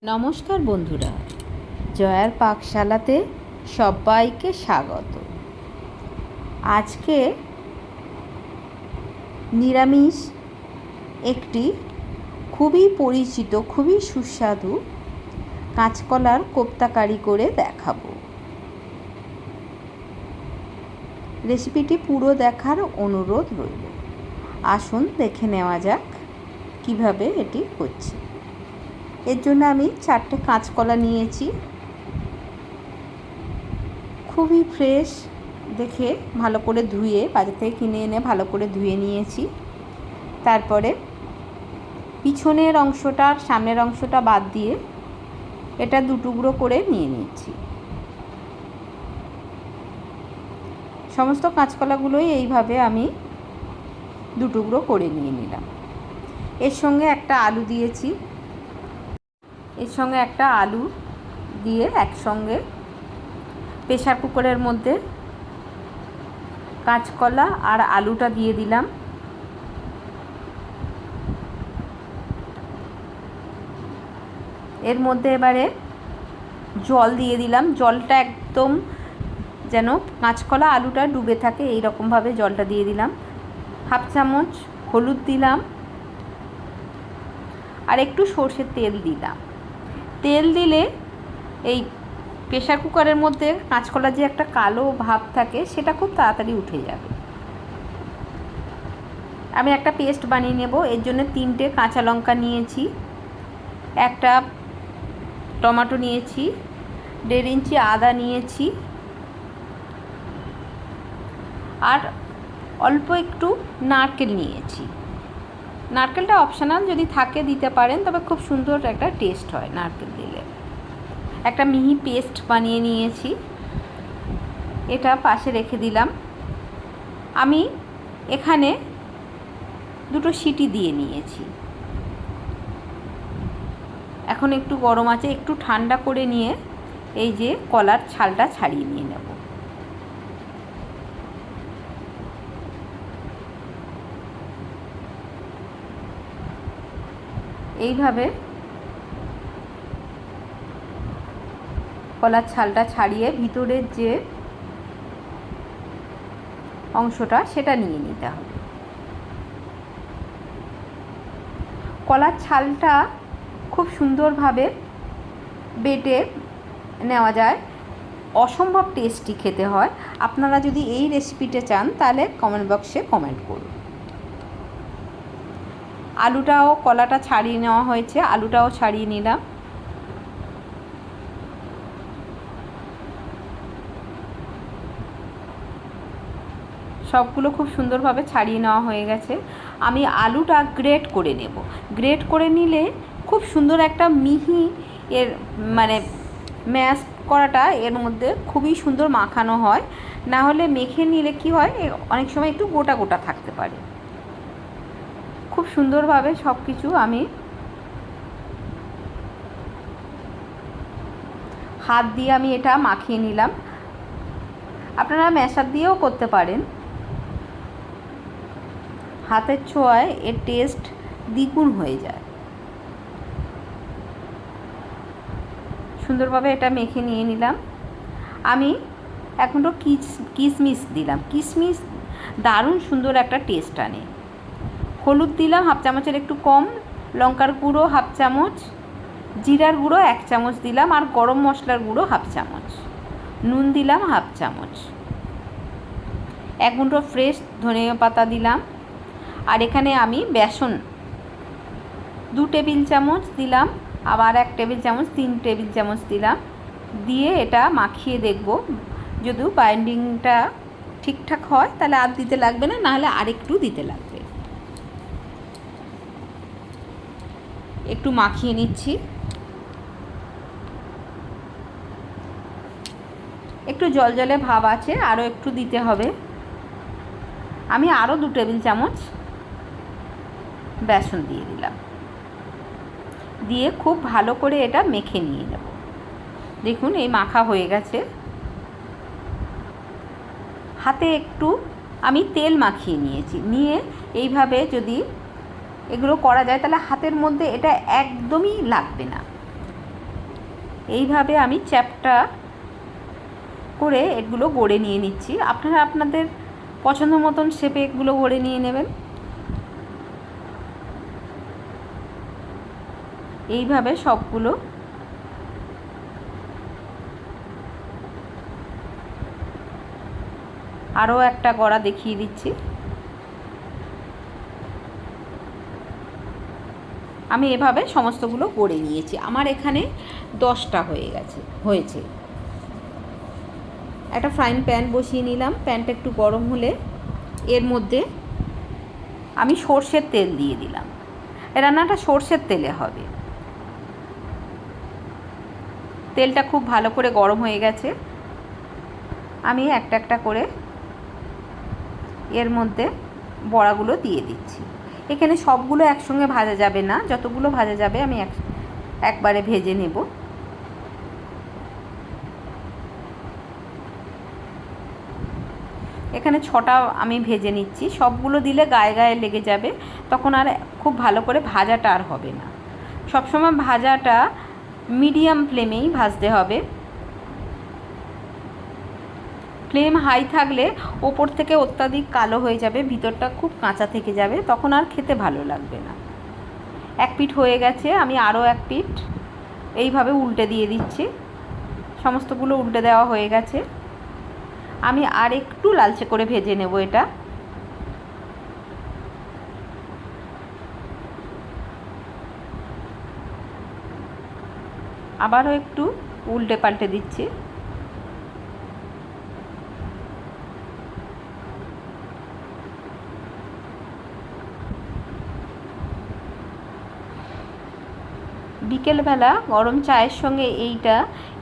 নমস্কার বন্ধুরা, জয়ার পাকশালাতে সবাইকে স্বাগত। আজকে নিরামিষ একটি খুবই পরিচিত, খুবই সুস্বাদু কাঁচকলার কোপ্তাকারি করে দেখাবো। রেসিপিটি পুরো দেখার অনুরোধ রইল। আসুন দেখে নেওয়া যাক কিভাবে এটি করছি। এর জন্য আমি 4টে কাঁচকলা নিয়েছি, খুবই ফ্রেশ দেখে ভালো করে ধুয়ে, বাজার থেকে কিনে এনে ভালো করে ধুয়ে নিয়েছি। তারপরে পিছনের অংশটা আর সামনের অংশটা বাদ দিয়ে এটা 2 টুকরো করে নিয়ে নিচ্ছি। সমস্ত কাঁচকলাগুলোই এইভাবে আমি 2 টুকরো করে নিয়ে নিলাম। এর সঙ্গে একটা আলু দিয়েছি, এর সঙ্গে একটা আলু দিয়ে একসঙ্গে প্রেসার কুকারের মধ্যে কাঁচকলা আর আলুটা দিয়ে দিলাম। এর মধ্যে এবারে জল দিয়ে দিলাম। জলটা একদম যেন কাঁচকলা আলুটা ডুবে থাকে এই রকমভাবে জলটা দিয়ে দিলাম। 1/2 চামচ হলুদ দিলাম আর একটু সর্ষের তেল দিলাম। তেল দিলে এই প্রেসার কুকারের মধ্যে কাঁচকলা যে একটা কালো ভাব থাকে সেটা খুব তাড়াতাড়ি উঠে যাবে। আমি একটা পেস্ট বানিয়ে নেব। এর জন্য 3টে কাঁচা লঙ্কা নিয়েছি, একটা টমেটো নিয়েছি, 1.5 ইঞ্চি আদা নিয়েছি আর অল্প একটু নারকেল নিয়েছি। নারকেলটা অপশনাল, যদি থাকে দিতে পারেন, তবে খুব সুন্দর একটা টেস্ট হয় নারকেল দিলে। একটা মিহি পেস্ট বানিয়ে নিয়েছি, এটা পাশে রেখে দিলাম। আমি এখানে 2টো সিটি দিয়ে নিয়েছি। এখন একটু গরম আছে, একটু ঠান্ডা করে নিয়ে এই যে কলার ছালটা ছাড়িয়ে নিয়ে নেব। এইভাবে কলার ছালটা ছাড়িয়ে ভিতরের যে অংশটা সেটা নিয়ে নিতে হবে। কলার ছালটা খুব সুন্দরভাবে বেটে নেওয়া যায়, অসম্ভব টেস্টি খেতে হয়। আপনারা যদি এই রেসিপিটা চান তাহলে কমেন্ট বক্সে কমেন্ট করুন। আলুটাও, কলাটা ছাড়িয়ে নেওয়া হয়েছে, আলুটাও ছাড়িয়ে নিলাম। সবগুলো খুব সুন্দরভাবে ছাড়িয়ে নেওয়া হয়ে গেছে। আমি আলুটা গ্রেট করে নেব। গ্রেট করে নিলে খুব সুন্দর একটা মিহি এর মানে ম্যাশ করাটা এর মধ্যে খুবই সুন্দর মাখানো হয়। না হলে মেখে নিলে কি হয়, অনেক সময় একটু গোটা গোটা থাকতে পারে। খুব সুন্দরভাবে সব কিছু আমি হাত দিয়ে আমি এটা মাখিয়ে নিলাম। আপনারা ম্যাশার দিয়েও করতে পারেন। হাতের ছোঁয়ায় এর টেস্ট দ্বিগুণ হয়ে যায়। সুন্দরভাবে এটা মেখে নিয়ে নিলাম। আমি এখন তো কিশমিশ দিলাম। কিশমিশ দারুণ সুন্দর একটা টেস্ট আনে। হলুদ দিলাম 1/2 চামচের একটু কম, লঙ্কার গুঁড়ো 1/2 চামচ, জিরার গুঁড়ো 1 চামচ দিলাম আর গরম মশলার গুঁড়ো 1/2 চামচ, নুন দিলাম 1/2 চামচ, 1 মুঠো ফ্রেশ ধনিয়া পাতা দিলাম। আর এখানে আমি বেসন 2 টেবিল চামচ দিলাম, আবার 1 টেবিল চামচ, 3 টেবিল চামচ দিলাম। দিয়ে এটা মাখিয়ে দেখব, যদি বাইন্ডিংটা ঠিকঠাক হয় তাহলে আর দিতে লাগবে না, নাহলে আরেকটু দিতে লাগবে। একটু মাখিয়ে নিচ্ছি। একটু জলজলে ভাব আছে, আরও একটু দিতে হবে। আমি আরও 2 টেবিল চামচ বেসন দিয়ে দিলাম। দিয়ে খুব ভালো করে এটা মেখে নিয়ে নেব। দেখুন এই মাখা হয়ে গেছে। হাতে একটু আমি তেল মাখিয়ে নিয়েছি। নিয়ে এইভাবে যদি এগুলো করা যায় তাহলে হাতের মধ্যে এটা একদমই লাগবে না। এইভাবে আমি চ্যাপ্টা করে এগুলো গড়ে নিয়ে নিচ্ছি। আপনারা আপনাদের পছন্দ মতন শেপে এগুলো গড়ে নিয়ে নেবেন। এইভাবে সবগুলো আরও একটা গড়া দেখিয়ে দিচ্ছি। আমি এভাবে সমস্তগুলো গড়ে নিয়েছি। আমার এখানে 10টা হয়েছে। একটা ফ্রাইং প্যান বসিয়ে নিলাম। প্যানটা একটু গরম হলে এর মধ্যে আমি সর্ষের তেল দিয়ে দিলাম। রান্নাটা সর্ষের তেলে হবে। তেলটা খুব ভালো করে গরম হয়ে গেছে। আমি একটা একটা করে এর মধ্যে বড়াগুলো দিয়ে দিচ্ছি। এখানে সবগুলো একসঙ্গে ভাজা যাবে না, যতগুলো ভাজা যাবে আমি একবারে ভেজে নেব। এখানে 6টা আমি ভেজে নিচ্ছি। সবগুলো দিলে গায়ে গায়ে লেগে যাবে, তখন আর খুব ভালো করে ভাজাটা আর হবে না। সবসময় ভাজাটা মিডিয়াম ফ্লেমেই ভাজতে হবে। ফ্লেম হাই থাকলে ওপর থেকে অত্যাধিক কালো হয়ে যাবে, ভিতরটা খুব কাঁচা থেকে যাবে, তখন আর খেতে ভালো লাগবে না। এক পিঠ হয়ে গেছে, আমি আরও এক পিঠ এইভাবে উল্টে দিয়ে দিচ্ছি। সমস্তগুলো উল্টে দেওয়া হয়ে গেছে। আমি আর একটু লালচে করে ভেজে নেব এটা। আবারও একটু উল্টে পাল্টে দিচ্ছি। বিকেলবেলা গরম চায়ের সঙ্গে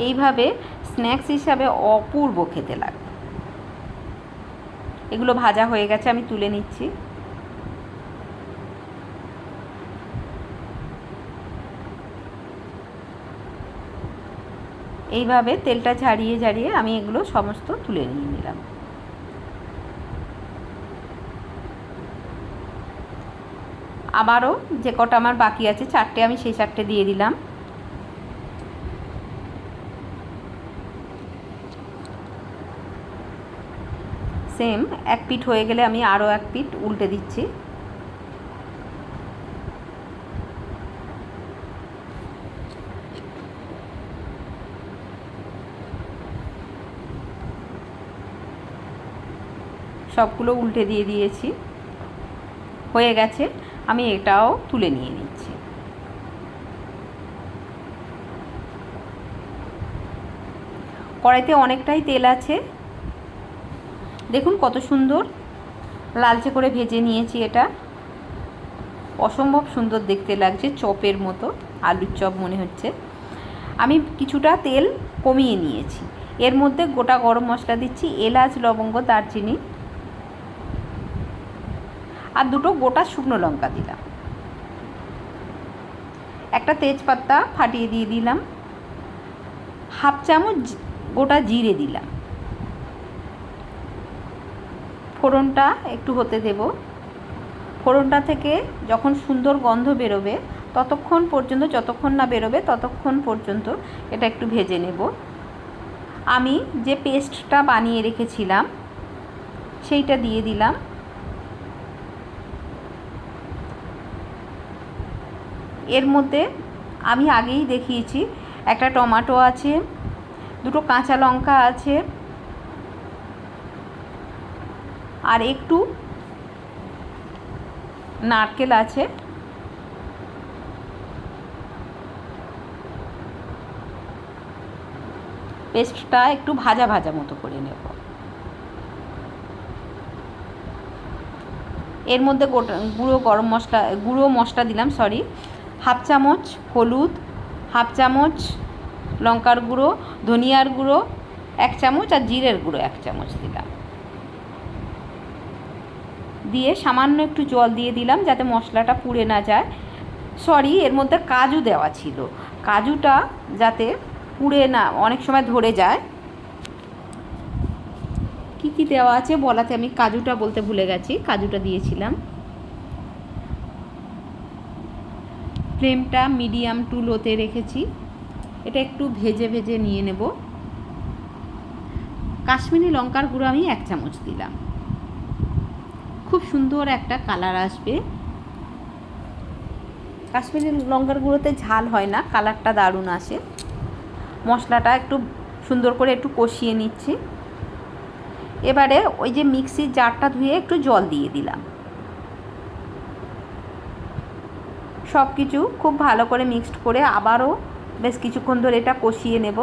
এইভাবে স্ন্যাক্স হিসাবে অপূর্ব খেতে লাগে। এগুলো ভাজা হয়ে গেছে, আমি তুলে নিচ্ছি। এইভাবে তেলটা ঝারিয়ে ঝারিয়ে আমি এগুলো সমস্ত তুলে নিয়ে নিলাম। আবারও যে কটা আমার বাকি আছে 4টে, আমি সেই 4টে দিয়ে দিলাম। সেম এক পিঠ হয়ে গেলে আমি আরও এক পিঠ উল্টে দিচ্ছি। সবগুলো উল্টে দিয়ে দিয়েছি, হয়ে গেছে। আমি এটাও তুলে নিয়ে নিচ্ছি। কড়াইতে অনেকটাই তেল আছে, দেখুন কত সুন্দর লালচে করে ভেজে নিয়েছি। এটা অসম্ভব সুন্দর দেখতে লাগছে, চপের মতো, আলুর চপ মনে হচ্ছে। আমি কিছুটা তেল কমিয়ে নিয়েছি। এর মধ্যে গোটা গরম মশলা দিচ্ছি, এলাচ, লবঙ্গ, দারচিনি, আর 2টো গোটা শুকনো লঙ্কা দিলাম। একটা তেজপাতা ফাটিয়ে দিয়ে দিলাম। হাফ চামচ গোটা জিরে দিলাম। ফোড়নটা একটু হতে দেব। ফোড়নটা থেকে যখন সুন্দর গন্ধ বেরোবে যতক্ষণ না বেরোবে ততক্ষণ পর্যন্ত এটা একটু ভেজে নেব। আমি যে পেস্টটা বানিয়ে রেখেছিলাম সেইটা দিয়ে দিলাম। এর মধ্যে আমি আগেই দেখিয়েছি, একটা টমেটো আছে, 2টো কাঁচা লঙ্কা আছে, আর একটু নারকেল আছে। পেস্টটা একটু ভাজা ভাজা মতো করে নেব। এর মধ্যে গুঁড়ো মশলা দিলাম, হাফ চামচ হলুদ, হাফ চামচ লঙ্কার গুঁড়ো, ধনিয়ার গুঁড়ো 1 চামচ, আর জিরের গুঁড়ো 1 চামচ দিলাম। দিয়ে সামান্য একটু জল দিয়ে দিলাম যাতে মশলাটা পুড়ে না যায়। এর মধ্যে কাজু দেওয়া ছিল, কাজুটা যাতে পুড়ে না, অনেক সময় ধরে যায়। কি দেওয়া আছে বলাতে আমি কাজুটা বলতে ভুলে গেছি, কাজুটা দিয়েছিলাম। ফ্লেমটা মিডিয়াম টু লোতে রেখেছি। এটা একটু ভেজে ভেজে নিয়ে নেব। কাশ্মীরি লঙ্কার গুঁড়ো আমি 1 চামচ দিলাম, খুব সুন্দর একটা কালার আসবে। কাশ্মীরি লঙ্কার গুঁড়োতে ঝাল হয় না, কালারটা দারুণ আসে। মশলাটা একটু সুন্দর করে একটু কষিয়ে নিচ্ছি। এবারে ওই যে মিক্সির জারটা ধুয়ে একটু জল দিয়ে দিলাম। সব কিছু খুব ভালো করে মিক্সড করে আবারও বেশ কিছুক্ষণ ধরে এটা কষিয়ে নেব।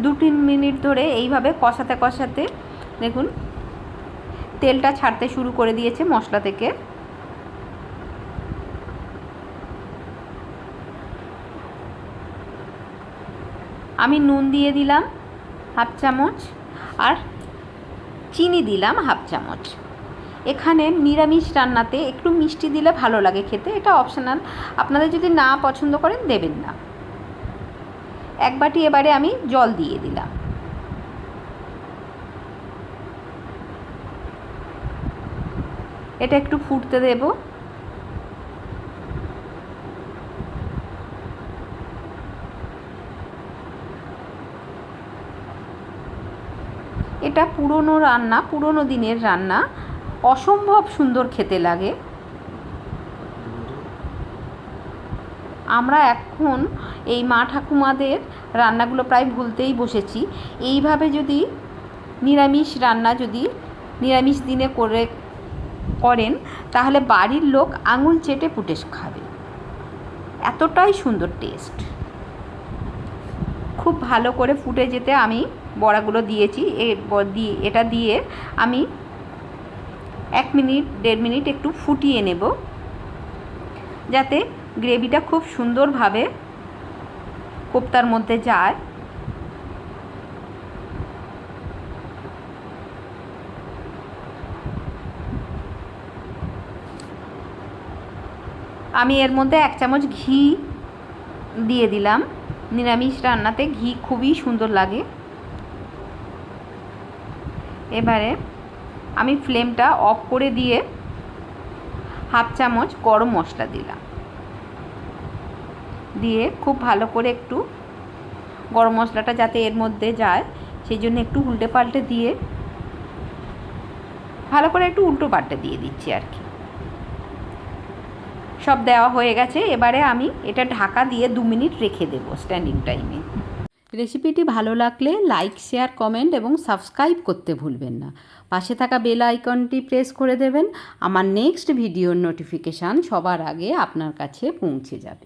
দু তিন মিনিট ধরে এইভাবে কষাতে কষাতে দেখুন তেলটা ছাড়তে শুরু করে দিয়েছে মশলা থেকে। আমি নুন দিয়ে দিলাম 1/2 চামচ আর চিনি দিলাম 1/2 চামচ। এখানে নিরামিষ রান্নাতে একটু মিষ্টি দিলে ভালো লাগে খেতে, এটা অপশনাল, আপনাদের যদি না পছন্দ করেন দেবেন না। 1 বাটি এবারে আমি জল দিয়ে দিলাম। এটা একটু ফুটতে দেব। এটা পুরনো রান্না, পুরনো দিনের রান্না, অসম্ভব সুন্দর খেতে লাগে। আমরা এখন এই মা ঠাকুমাদের রান্নাগুলো প্রায় ভুলতেই বসেছি। এইভাবে যদি নিরামিষ রান্না যদি নিরামিষ দিনে করেন তাহলে বাড়ির লোক আঙুল চেটে পুটে খাবে, এতটাই সুন্দর টেস্ট। খুব ভালো করে ফুটে যেতে আমি বড়াগুলো দিয়েছি। এটা দিয়ে আমি 1 মিনিট 1.5 মিনিট একটু ফুটিয়ে নেব, যাতে গ্রেভিটা খুব সুন্দরভাবে কোপ্তার মধ্যে যায়। আমি এর মধ্যে 1 চামচ ঘি দিয়ে দিলাম। নিরামিষ রান্নাতে ঘি খুবই সুন্দর লাগে। এবারে আমি ফ্লেমটা অফ করে দিয়ে 1/2 চামচ গরম মশলা দিলাম, দিয়ে খুব ভালো করে একটু গরম মশলাটা যাতে এর মধ্যে যায় সেই জন্য একটু উল্টে পাল্টে দিয়ে ভালো করে একটু উল্টো পাল্টে দিয়ে দিচ্ছি আর কি। সব দেওয়া হয়ে গেছে। এবারে আমি এটা ঢাকা দিয়ে 2 মিনিট রেখে দেব স্ট্যান্ডিং টাইমে। রেসিপিটি ভালো লাগলে লাইক, শেয়ার, কমেন্ট এবং সাবস্ক্রাইব করতে ভুলবেন না। পাশে থাকা বেল আইকনটি প্রেস করে দেবেন। আমার নেক্সট ভিডিওর নোটিফিকেশান সবার আগে আপনার কাছে পৌঁছে যাবে।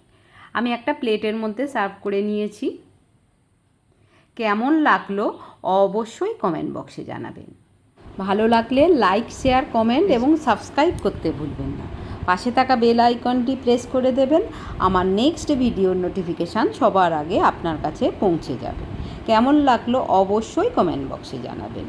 আমি একটা প্লেটের মধ্যে সার্ভ করে নিয়েছি। কেমন লাগলো অবশ্যই কমেন্ট বক্সে জানাবেন। ভালো লাগলে লাইক, শেয়ার, কমেন্ট এবং সাবস্ক্রাইব করতে ভুলবেন না। পাশে থাকা বেল আইকনটি প্রেস করে দেবেন। আমার নেক্সট ভিডিওর নোটিফিকেশান সবার আগে আপনার কাছে পৌঁছে যাবে। কেমন লাগলো অবশ্যই কমেন্ট বক্সে জানাবেন।